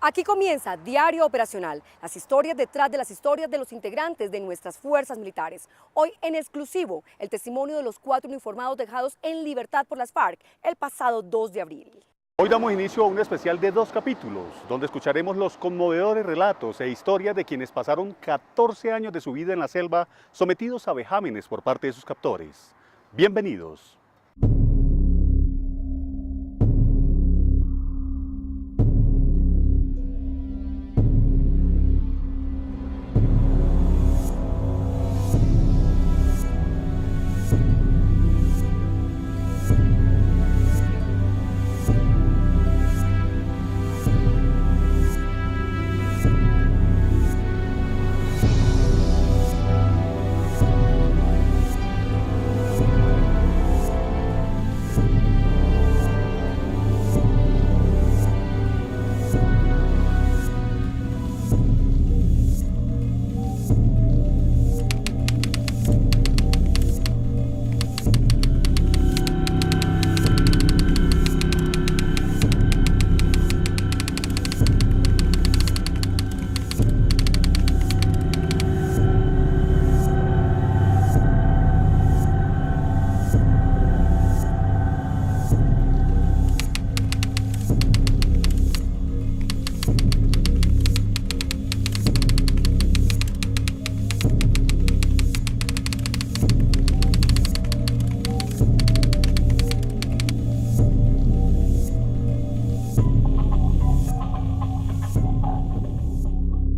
Aquí comienza Diario Operacional, las historias detrás de las historias de los integrantes de nuestras fuerzas militares. Hoy en exclusivo, el testimonio de los 4 uniformados dejados en libertad por las FARC el pasado 2 de abril. Hoy damos inicio a un especial de 2 capítulos, donde escucharemos los conmovedores relatos e historias de quienes pasaron 14 años de su vida en la selva sometidos a vejámenes por parte de sus captores. Bienvenidos.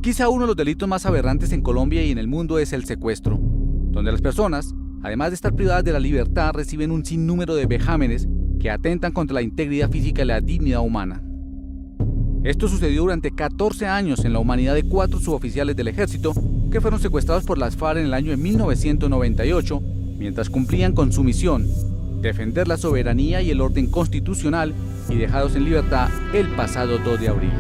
Quizá uno de los delitos más aberrantes en Colombia y en el mundo es el secuestro, donde las personas, además de estar privadas de la libertad, reciben un sinnúmero de vejámenes que atentan contra la integridad física y la dignidad humana. Esto sucedió durante 14 años en la humanidad de 4 suboficiales del ejército que fueron secuestrados por las FARC en el año de 1998, mientras cumplían con su misión, defender la soberanía y el orden constitucional, y dejados en libertad el pasado 2 de abril.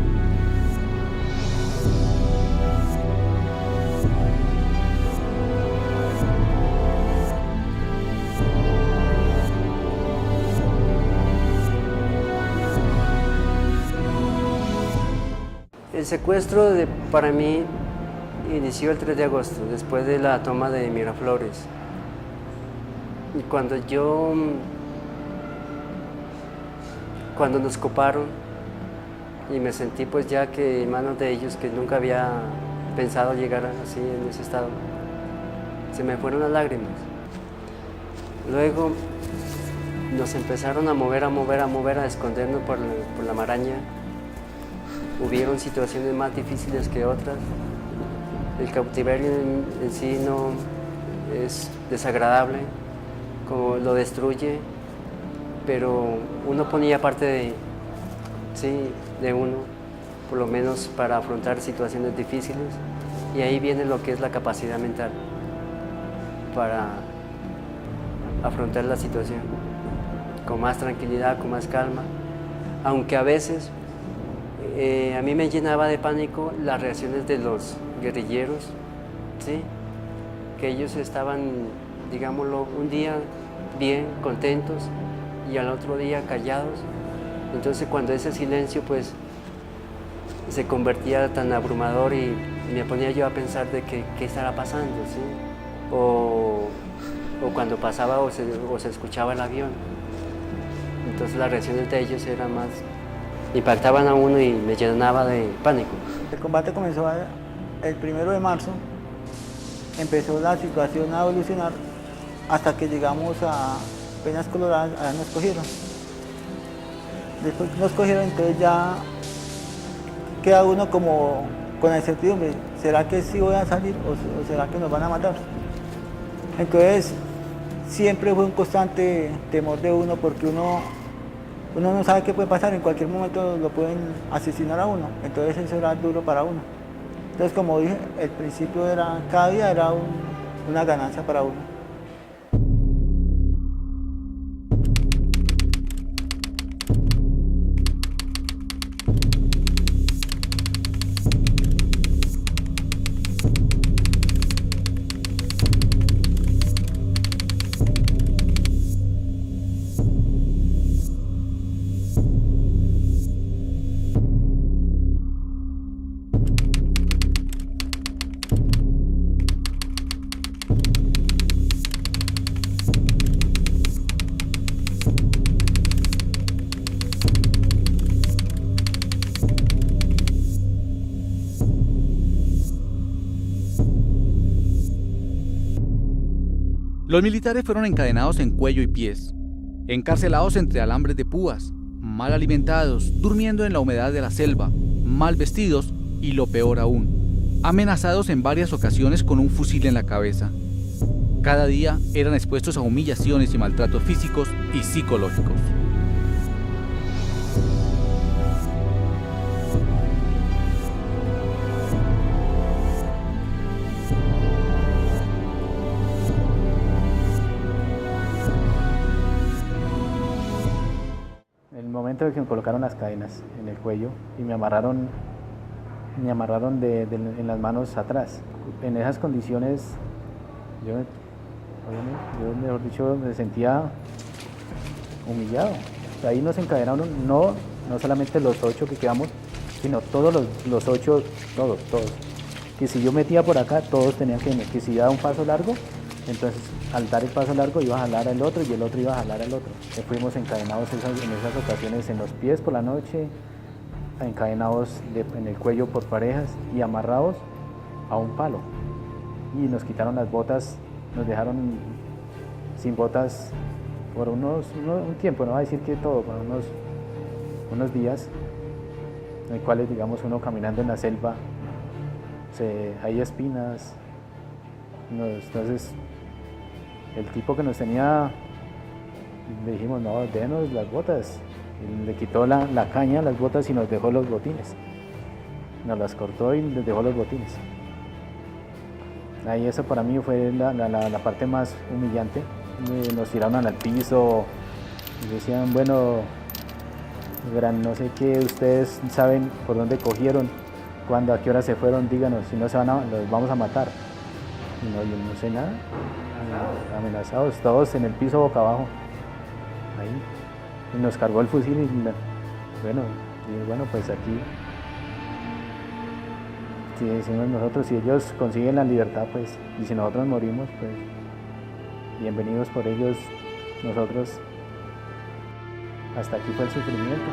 El secuestro para mí inició el 3 de agosto, después de la toma de Miraflores. Y cuando nos coparon y me sentí pues ya que en manos de ellos, que nunca había pensado llegar así en ese estado, se me fueron las lágrimas. Luego nos empezaron a mover, a escondernos por la maraña. Hubieron situaciones más difíciles que otras. El cautiverio en sí no es desagradable, como lo destruye, pero uno ponía parte de uno, por lo menos para afrontar situaciones difíciles, y ahí viene lo que es la capacidad mental para afrontar la situación con más tranquilidad, con más calma, aunque a veces a mí me llenaba de pánico las reacciones de los guerrilleros, ¿sí? Que ellos estaban, digámoslo, un día bien, contentos, y al otro día callados. Entonces cuando ese silencio pues se convertía tan abrumador, y me ponía yo a pensar de qué estará pasando, ¿sí? O cuando pasaba o se escuchaba el avión. Entonces las reacciones de ellos eran más, impactaban a uno y me llenaba de pánico. El combate comenzó el 1 de marzo, empezó la situación a evolucionar hasta que llegamos a Peñas Coloradas. Allá nos cogieron. Después nos cogieron, entonces ya queda uno como con la incertidumbre, ¿será que sí voy a salir o será que nos van a matar? Entonces siempre fue un constante temor de uno, porque uno no sabe qué puede pasar, en cualquier momento lo pueden asesinar a uno, entonces eso era duro para uno. Entonces, como dije, el principio cada día era una ganancia para uno. Los militares fueron encadenados en cuello y pies, encarcelados entre alambres de púas, mal alimentados, durmiendo en la humedad de la selva, mal vestidos y lo peor aún, amenazados en varias ocasiones con un fusil en la cabeza. Cada día eran expuestos a humillaciones y maltratos físicos y psicológicos. El momento en que me colocaron las cadenas en el cuello y me amarraron en las manos atrás. En esas condiciones, yo mejor dicho, me sentía humillado. Ahí nos encadenaron no solamente los 8 que quedamos, sino todos los 8, todos. Que si yo metía por acá, todos tenían que si daba un paso largo, entonces al dar el paso largo iba a jalar al otro y el otro iba a jalar al otro. Fuimos encadenados en esas ocasiones en los pies por la noche, encadenados en el cuello por parejas y amarrados a un palo. Y nos quitaron las botas, nos dejaron sin botas por un tiempo, no voy a decir que todo, por unos días, en los cuales, digamos, uno caminando en la selva, hay espinas, entonces el tipo que nos tenía, le dijimos, no, denos las botas, y le quitó la caña a las botas y nos dejó los botines, nos las cortó y nos dejó los botines. Ahí eso para mí fue la parte más humillante. Nos tiraron al piso y decían, bueno, no sé qué, ustedes saben por dónde cogieron, cuándo, a qué hora se fueron, díganos, si no los vamos a matar. Y no, yo no sé nada, amenazados, todos en el piso boca abajo, ahí. Y nos cargó el fusil y bueno, pues aquí, si decimos nosotros, si ellos consiguen la libertad, pues, y si nosotros morimos, pues, bienvenidos por ellos, nosotros, hasta aquí fue el sufrimiento.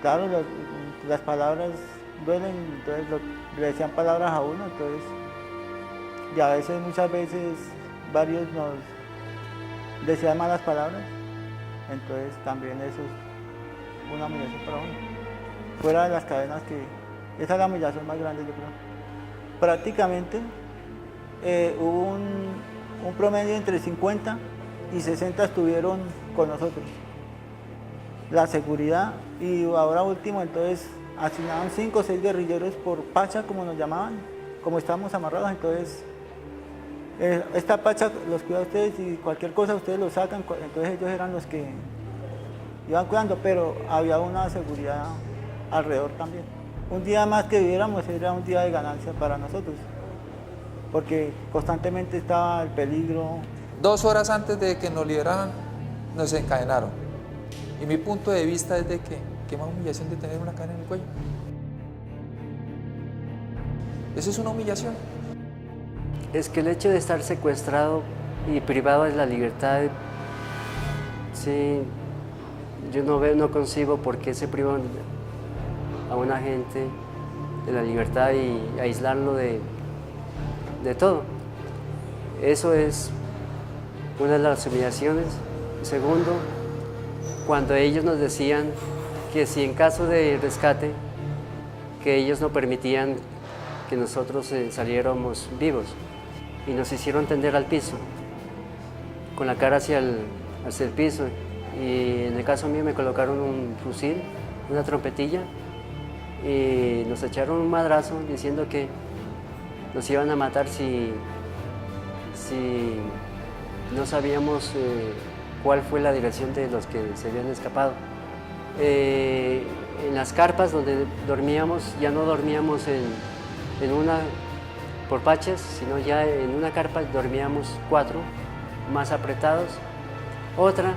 Claro, las palabras duelen, entonces le decían palabras a uno, entonces, y a veces, muchas veces, varios nos decían malas palabras, entonces también eso es una humillación para uno. Fuera de las cadenas, que esa es la humillación más grande, yo creo. Prácticamente hubo un promedio entre 50 y 60 estuvieron con nosotros. La seguridad, y ahora último, entonces asignaban 5 o 6 guerrilleros por pacha, como nos llamaban, como estábamos amarrados, entonces esta pacha los cuida a ustedes y cualquier cosa ustedes lo sacan, entonces ellos eran los que iban cuidando, pero había una seguridad alrededor también. Un día más que viviéramos era un día de ganancia para nosotros, porque constantemente estaba el peligro. 2 horas antes de que nos liberaran, nos encadenaron. Y mi punto de vista es de que, qué más humillación de tener una cadena en el cuello. Eso es una humillación. Es que el hecho de estar secuestrado y privado de la libertad, sí, yo no concibo por qué se privan a una gente de la libertad y aislarlo de todo. Eso es una de las humillaciones. Segundo, cuando ellos nos decían que si en caso de rescate, que ellos no permitían que nosotros saliéramos vivos y nos hicieron tender al piso, con la cara hacia el piso, y en el caso mío me colocaron un fusil, una trompetilla, y nos echaron un madrazo diciendo que nos iban a matar si no sabíamos cuál fue la dirección de los que se habían escapado. En las carpas donde dormíamos, ya no dormíamos en una por paches, sino ya en una carpa dormíamos 4, más apretados. Otra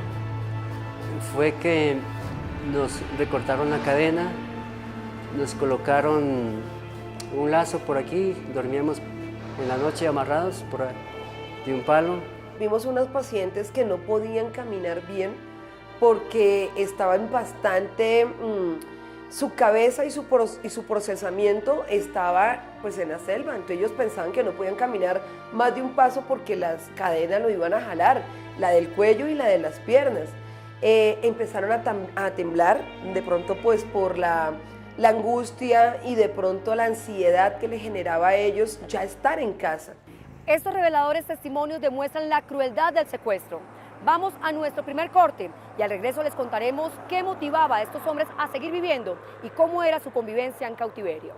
fue que nos recortaron la cadena, nos colocaron un lazo por aquí, dormíamos en la noche amarrados de un palo. Vimos unas pacientes que no podían caminar bien porque estaban bastante su cabeza y su procesamiento estaba pues en la selva, entonces ellos pensaban que no podían caminar más de un paso porque las cadenas lo iban a jalar, la del cuello y la de las piernas. Empezaron a temblar, de pronto pues por la angustia y de pronto la ansiedad que les generaba a ellos ya estar en casa. Estos reveladores testimonios demuestran la crueldad del secuestro. Vamos a nuestro primer corte y al regreso les contaremos qué motivaba a estos hombres a seguir viviendo y cómo era su convivencia en cautiverio.